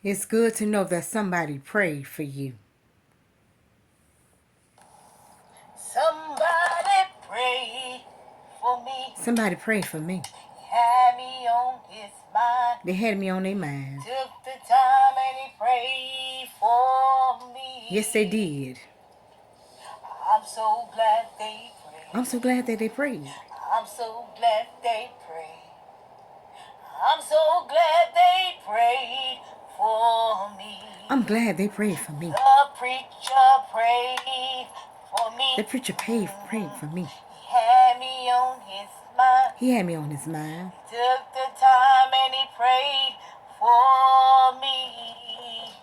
It's good to know that somebody prayed for you. Somebody pray for me. Somebody prayed for me. Had me on his mind. They had me on their mind. Took the time and he prayed for me. Yes, they did. I'm so glad they prayed. I'm so glad that they prayed. I'm so glad they prayed. I'm so glad they prayed for me. I'm glad they prayed for me. The preacher prayed for me. The preacher prayed for me. He had me on his mind. He had me on his mind. Took the time and he prayed for me.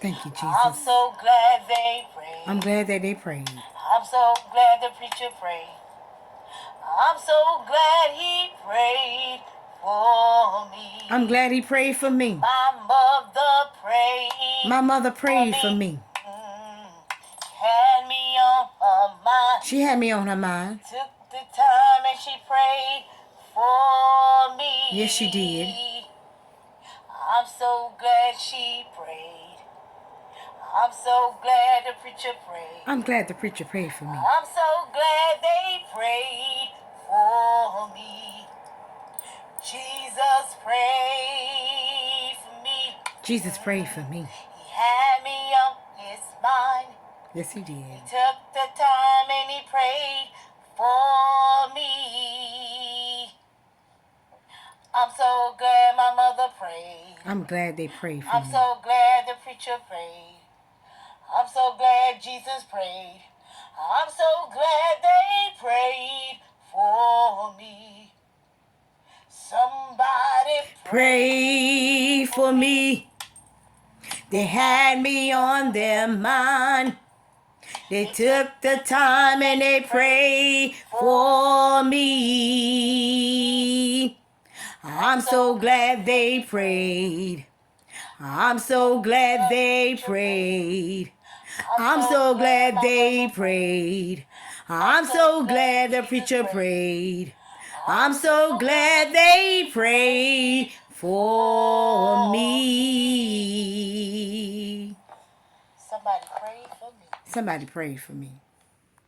Thank you, I'm Jesus. so glad they prayed. I'm glad that they prayed. I'm so glad the preacher prayed. I'm so glad he prayed for me. I'm glad he prayed for me. My mother prayed. My mother prayed for me. Had me on her mind. She had me on her mind. Took the time and she prayed for me. Yes, she did. I'm so glad she prayed. I'm so glad the preacher prayed. I'm glad the preacher prayed for me. I'm so glad they prayed for me. Jesus prayed for me. Jesus prayed for me. He had me on his mind. Yes, he did. He took the time and he prayed for me. I'm so glad my mother prayed. I'm glad they prayed for I'm me. so glad the preacher prayed. I'm so glad Jesus prayed. I'm so glad they prayed for me. Somebody Pray for me. They had me on their mind. They took the time and they prayed for me. I'm so glad they prayed. I'm so glad they prayed. I'm so glad they prayed. I'm so glad the preacher prayed. I'm so glad they prayed for me. Somebody prayed for me. Somebody prayed for me.